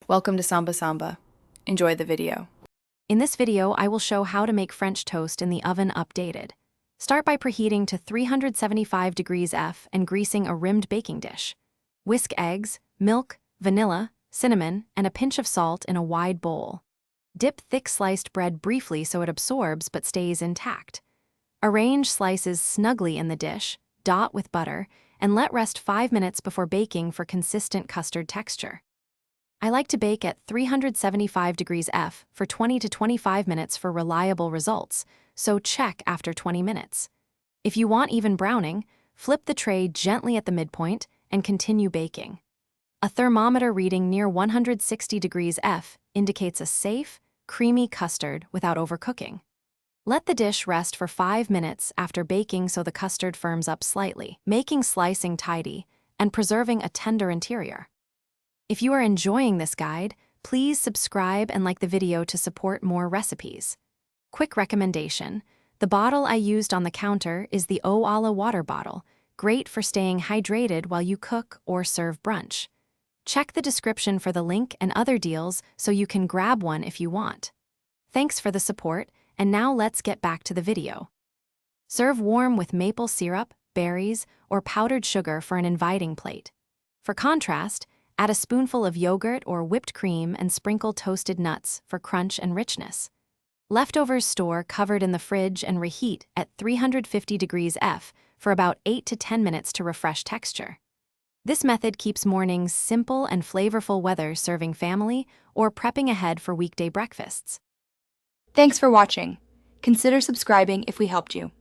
Welcome to Samba Samba. Enjoy the video. In this video, I will show how to make French toast in the oven updated. Start by preheating to 375 degrees F and greasing a rimmed baking dish. Whisk eggs, milk, vanilla, cinnamon, and a pinch of salt in a wide bowl. Dip thick sliced bread briefly so it absorbs but stays intact. Arrange slices snugly in the dish, dot with butter, and let rest 5 minutes before baking for consistent custard texture. I like to bake at 375 degrees F for 20 to 25 minutes for reliable results, so check after 20 minutes. If you want even browning, flip the tray gently at the midpoint and continue baking. A thermometer reading near 160 degrees F indicates a safe, creamy custard without overcooking. Let the dish rest for 5 minutes after baking so the custard firms up slightly, making slicing tidy and preserving a tender interior. If you are enjoying this guide, please subscribe and like the video to support more recipes. Quick recommendation: the bottle I used on the counter is the Eau à la water bottle, great for staying hydrated while you cook or serve brunch. Check the description for the link and other deals so you can grab one if you want. Thanks for the support, and now let's get back to the video. Serve warm with maple syrup, berries, or powdered sugar for an inviting plate. For contrast, add a spoonful of yogurt or whipped cream and sprinkle toasted nuts for crunch and richness. Leftovers store covered in the fridge and reheat at 350 degrees F for about 8 to 10 minutes to refresh texture. This method keeps mornings simple and flavorful whether serving family or prepping ahead for weekday breakfasts. Thanks for watching. Consider subscribing if we helped you.